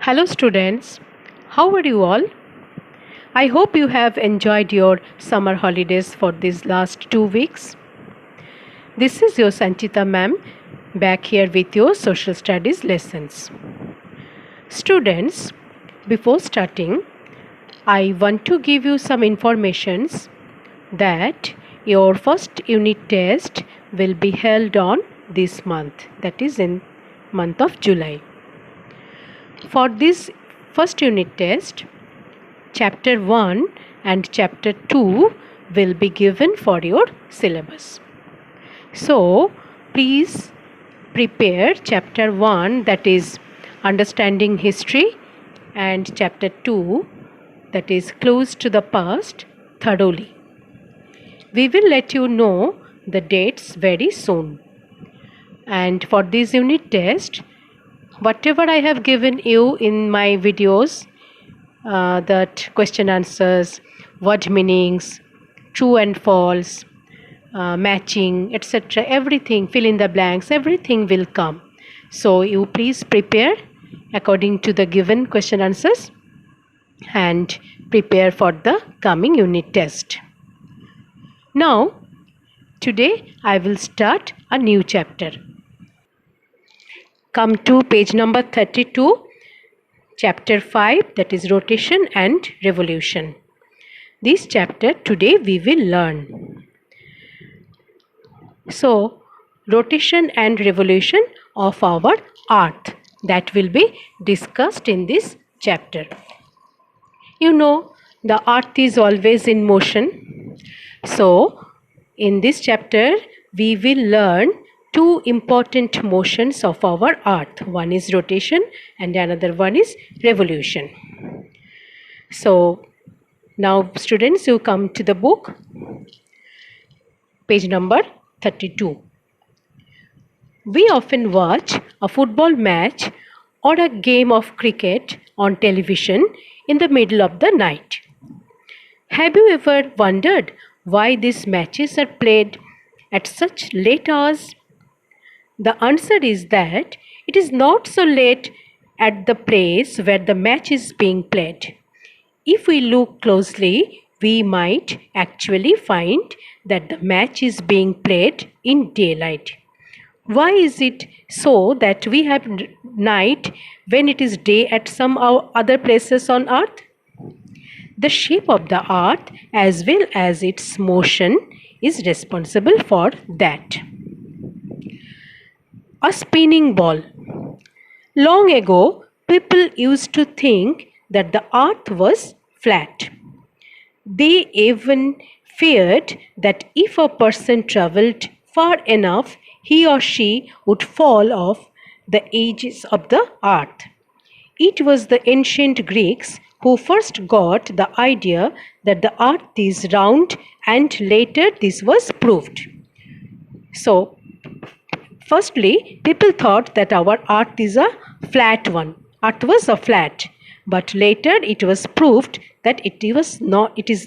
Hello, students. How are you all? I hope you have enjoyed your summer holidays for these last 2 weeks. This is your Sanchita ma'am back here with your social studies lessons. Students, before starting, I want to give you some informations that your first unit test will be held on this month, that is in month of July. For this first unit test, Chapter 1 and Chapter 2 will be given for your syllabus. So, please prepare Chapter 1, that is Understanding History, and Chapter 2, that is Clues to the Past, thoroughly. We will let you know the dates very soon. And for this unit test, whatever I have given you in my videos, that question answers, word meanings, true and false, matching, etc., everything, fill in the blanks, everything will come. So you please prepare according to the given question answers and prepare for the coming unit test. Now, today I will start a new chapter. Come to page number 32, chapter 5, that is rotation and revolution. This chapter today we will learn. So, rotation and revolution of our earth, that will be discussed in this chapter. You know, the earth is always in motion. So, in this chapter we will learn two important motions of our earth. One is rotation and another one is revolution. So, now students, you come to the book, page number 32. We often watch a football match or a game of cricket on television in the middle of the night. Have you ever wondered why these matches are played at such late hours? The answer is that it is not so late at the place where the match is being played. If we look closely, we might actually find that the match is being played in daylight. Why is it so that we have night when it is day at some other places on earth? The shape of the earth as well as its motion is responsible for that. A spinning ball. Long ago, people used to think that the earth was flat. They even feared that if a person traveled far enough, he or she would fall off the edges of the earth. It was the ancient Greeks who first got the idea that the earth is round, and later this was proved. So, firstly, people thought that our earth is a flat one. Earth was a flat, but later it was proved that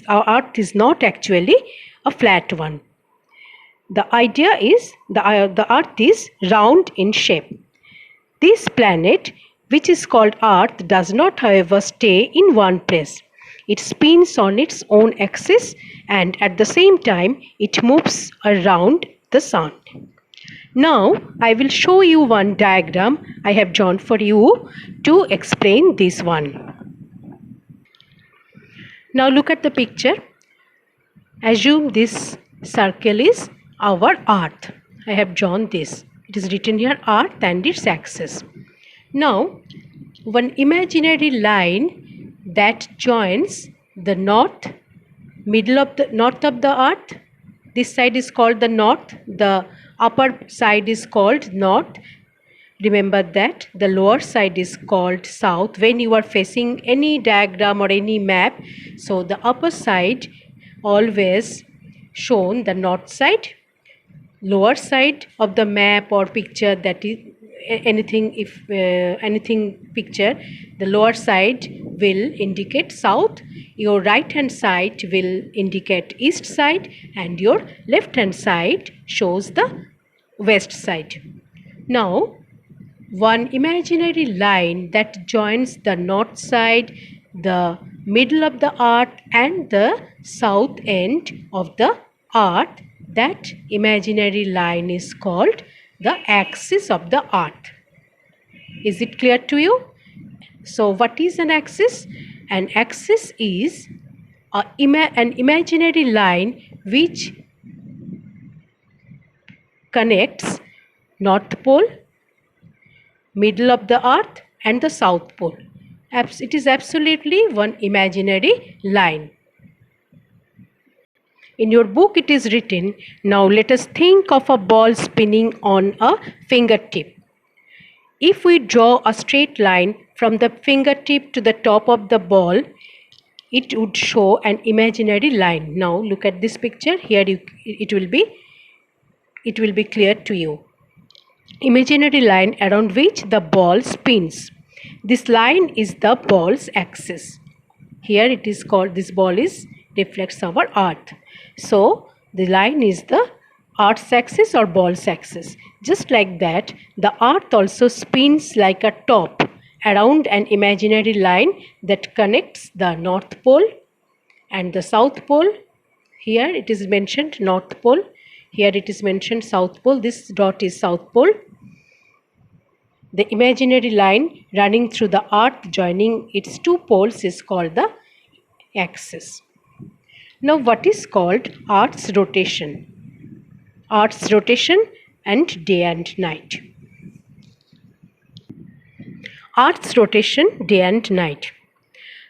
our earth is not actually a flat one. The idea is the earth is round in shape. This planet, which is called Earth, does not, however, stay in one place. It spins on its own axis, and at the same time it moves around the sun. Now I will show you one diagram I have drawn for you to explain this one. Now look at the picture. Assume this circle is our earth. I have drawn this. It is written here earth and its axis. Now one imaginary line that joins the north of the earth. This side is called the north. The upper side is called north. Remember that the lower side is called south when you are facing any diagram or any map. So the upper side always shown the north side, lower side of the map or picture, that is anything picture, the lower side will indicate south, your right hand side will indicate east side, and your left hand side shows the west side. Now one imaginary line that joins the north side, the middle of the earth, and the south end of the earth. That imaginary line is called the axis of the earth. Is it clear to you? So what is an axis? An axis is an imaginary line which connects North Pole, middle of the earth, and the South Pole. It is absolutely one imaginary line. In your book it is written, now let us think of a ball spinning on a fingertip. If we draw a straight line from the fingertip to the top of the ball, it would show an imaginary line. Now look at this picture. Here it will be clear to you. Imaginary line around which the ball spins. This line is the ball's axis. Here it is called, this ball reflects our earth. So the line is the earth's axis or ball's axis. Just like that, the earth also spins like a top around an imaginary line that connects the North Pole and the South Pole. Here it is mentioned North Pole. Here it is mentioned South Pole. This dot is South Pole. The imaginary line running through the earth joining its two poles is called the axis. Now what is called earth's rotation? Earth's rotation and day and night. Earth's rotation, day and night.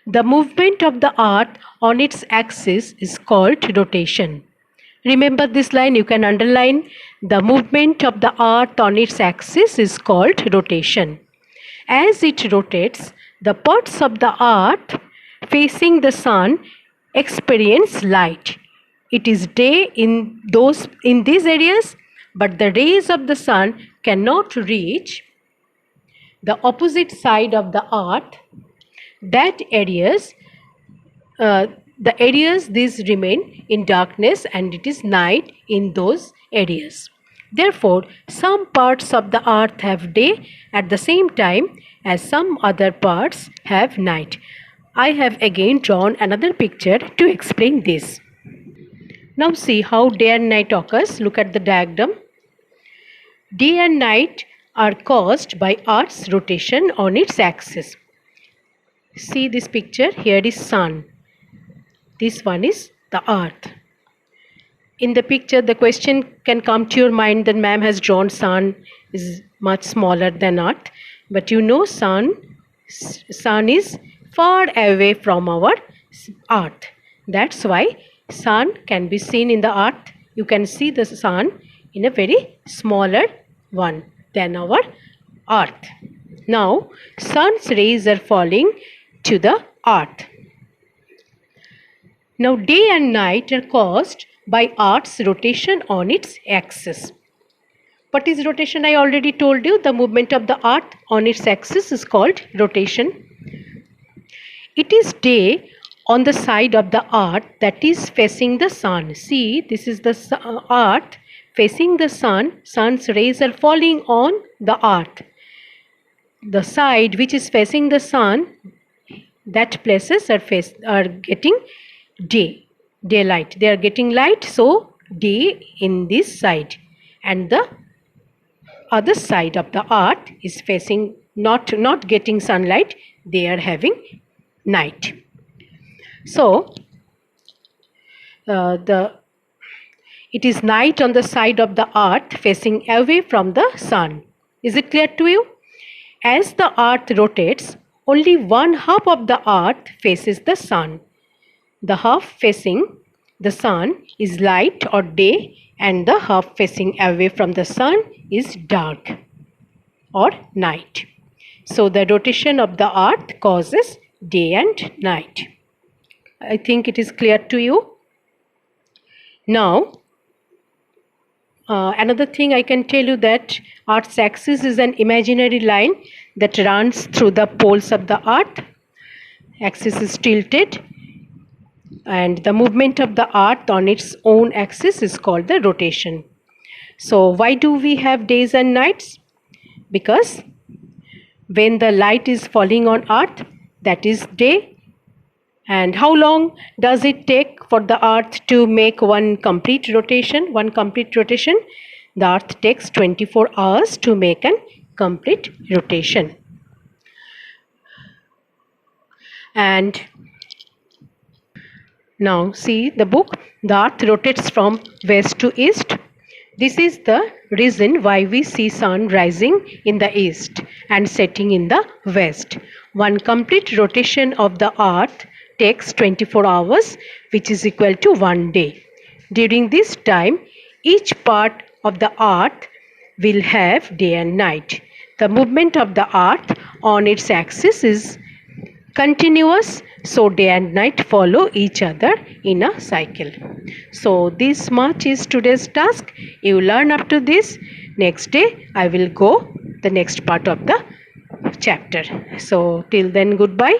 The movement of the earth on its axis is called rotation. Remember this line, you can underline. The movement of the earth on its axis is called rotation. As it rotates, the parts of the earth facing the sun experience light. It is day in these areas, but the rays of the sun cannot reach the opposite side of the earth. The areas these remain in darkness, and it is night in those areas. Therefore, some parts of the earth have day at the same time as some other parts have night. I have again drawn another picture to explain this. Now see how day and night occurs. Look at the diagram. Day and night are caused by Earth's rotation on its axis. See this picture. Here is sun. This one is the earth. In the picture, the question can come to your mind that ma'am has drawn sun is much smaller than earth. But you know sun is far away from our earth. That's why sun can be seen in the earth. You can see the sun in a very smaller one than our earth. Now, sun's rays are falling to the earth. Now, day and night are caused by earth's rotation on its axis. What is rotation? I already told you. The movement of the earth on its axis is called rotation. It is day on the side of the earth that is facing the sun. See, this is the earth facing the sun. Sun's rays are falling on the earth. The side which is facing the sun, that places are getting daylight. They are getting light, so day in this side, and the other side of the earth is facing not getting sunlight. They are having night. So it is night on the side of the earth facing away from the sun. Is it clear to you? As the earth rotates, only one half of the earth faces the sun. The half facing the sun is light or day, and the half facing away from the sun is dark or night. So the rotation of the earth causes day and night. I think it is clear to you. Now, another thing I can tell you, that Earth's axis is an imaginary line that runs through the poles of the earth. Axis is tilted, and the movement of the earth on its own axis is called the rotation. So why do we have days and nights? Because when the light is falling on earth, that is day. And how long does it take for the earth to make one complete rotation? The earth takes 24 hours to make a complete rotation. And now see the book. The earth rotates from west to east. This is the reason why we see sun rising in the east and setting in the west. One complete rotation of the earth takes 24 hours, which is equal to 1 day. During this time, each part of the earth will have day and night. The movement of the earth on its axis is continuous, so day and night follow each other in a cycle. So this much is today's task. You learn up to this. Next day I will go the next part of the chapter. So till then, goodbye.